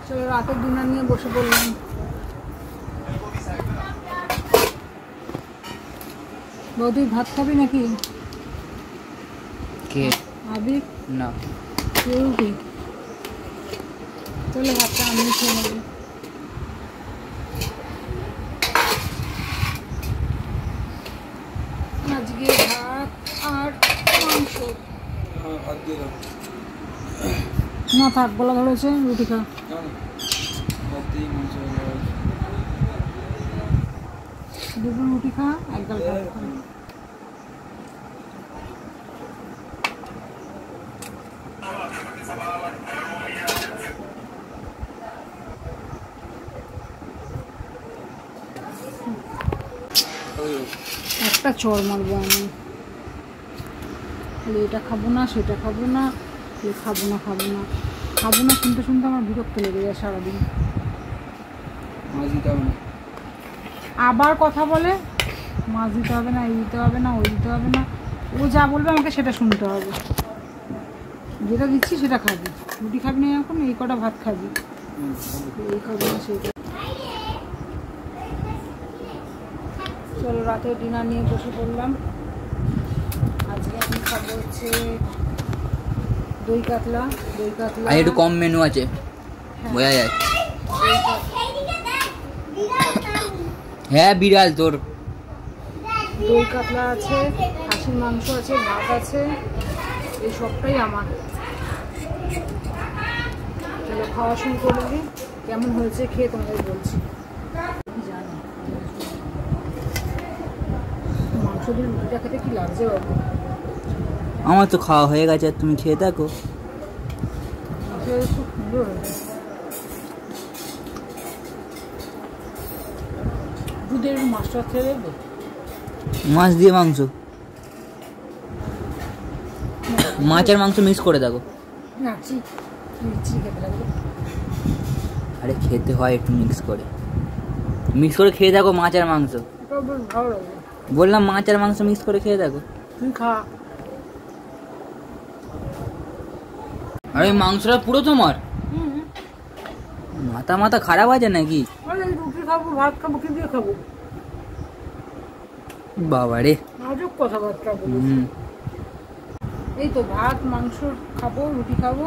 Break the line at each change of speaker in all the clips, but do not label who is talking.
চলো রাতের ডিনার নিয়ে বসে পড়লাম। বৌদি ভাত খাবি নাকি?
কে?
আবির
না।
কেউ কি? চলো ভাতটা আমি খেয়ে নেব। আজকে ভাত আর মাংস। না থাক, গলা ধরেছে, রুটি খা। দুটো রুটি খা, এক গাল ভাত খা। একটা চড় মারবো আমি। এটা খাবো না, সেটা খাবো না, খাবো না খাবো না খাবো না শুনতে শুনতে আমার বিরক্ত লেগে যায় সারাদিন। আবার কথা বলে মাছ দিতে হবে না, এই দিতে হবে না, ওই দিতে হবে না। ও যা বলবে আমাকে সেটা শুনতে হবে। যেটা দিচ্ছি সেটা খাবি। রুটি খাবি না, এখন এই কটা ভাত খাবি, এই খাবি না সেইটা। চলো রাতে ডিনার নিয়ে বসে পড়লাম। আজকে আমি খাবো হচ্ছে দই কাতলা। দই কাতলা
আর একটু কম মেনু আছে, বোঝা যায়। হ্যাঁ বিড়াল তোর।
দই কাতলা আছে, খাসির মাংস আছে, ভাত আছে, এই সবটাই আমার। চলো খাওয়া শুরু করে দিই। কেমন হয়েছে খেয়ে তোমাদের বলছি। মাংস দিয়ে রুটিটা খেতে কি লাগছে বাবু?
আমার তো খাওয়া হয়ে গেছে, তুমি খেয়ে থাকো।
খুব সুন্দর হয়েছে। দুধের মাছটা খেয়ে দেবো।
মাছ দিয়ে মাংস, মাছের মাংস মিক্স করে দেখো। আরে খেতে হয় একটু মিক্স করে খেয়ে দেখো মাছ আর মাংস।
ভালো লাগে।
বললাম মাছ আর মাংস মিক্স করে খেয়ে দেখো।
তুই খা।
আর ওই মাংসটা পুরো তোমার? মাথা মাথা খারাপ আছে নাকি?
রুটি খাবো, ভাত খাবো, কি দিয়ে খাবো?
বাবা রে,
আজব কথাবার্তা বলিস। এই তো ভাত মাংস খাবো, রুটি খাবো,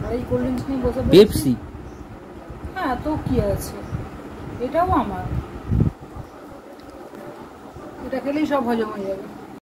আর এই কোল্ড ড্রিঙ্কস নিয়ে বসে
পেপসি।
হ্যাঁ তো কি আছে, এটাও আমার। এটা খেলেই সব হজম হয়ে যাবে।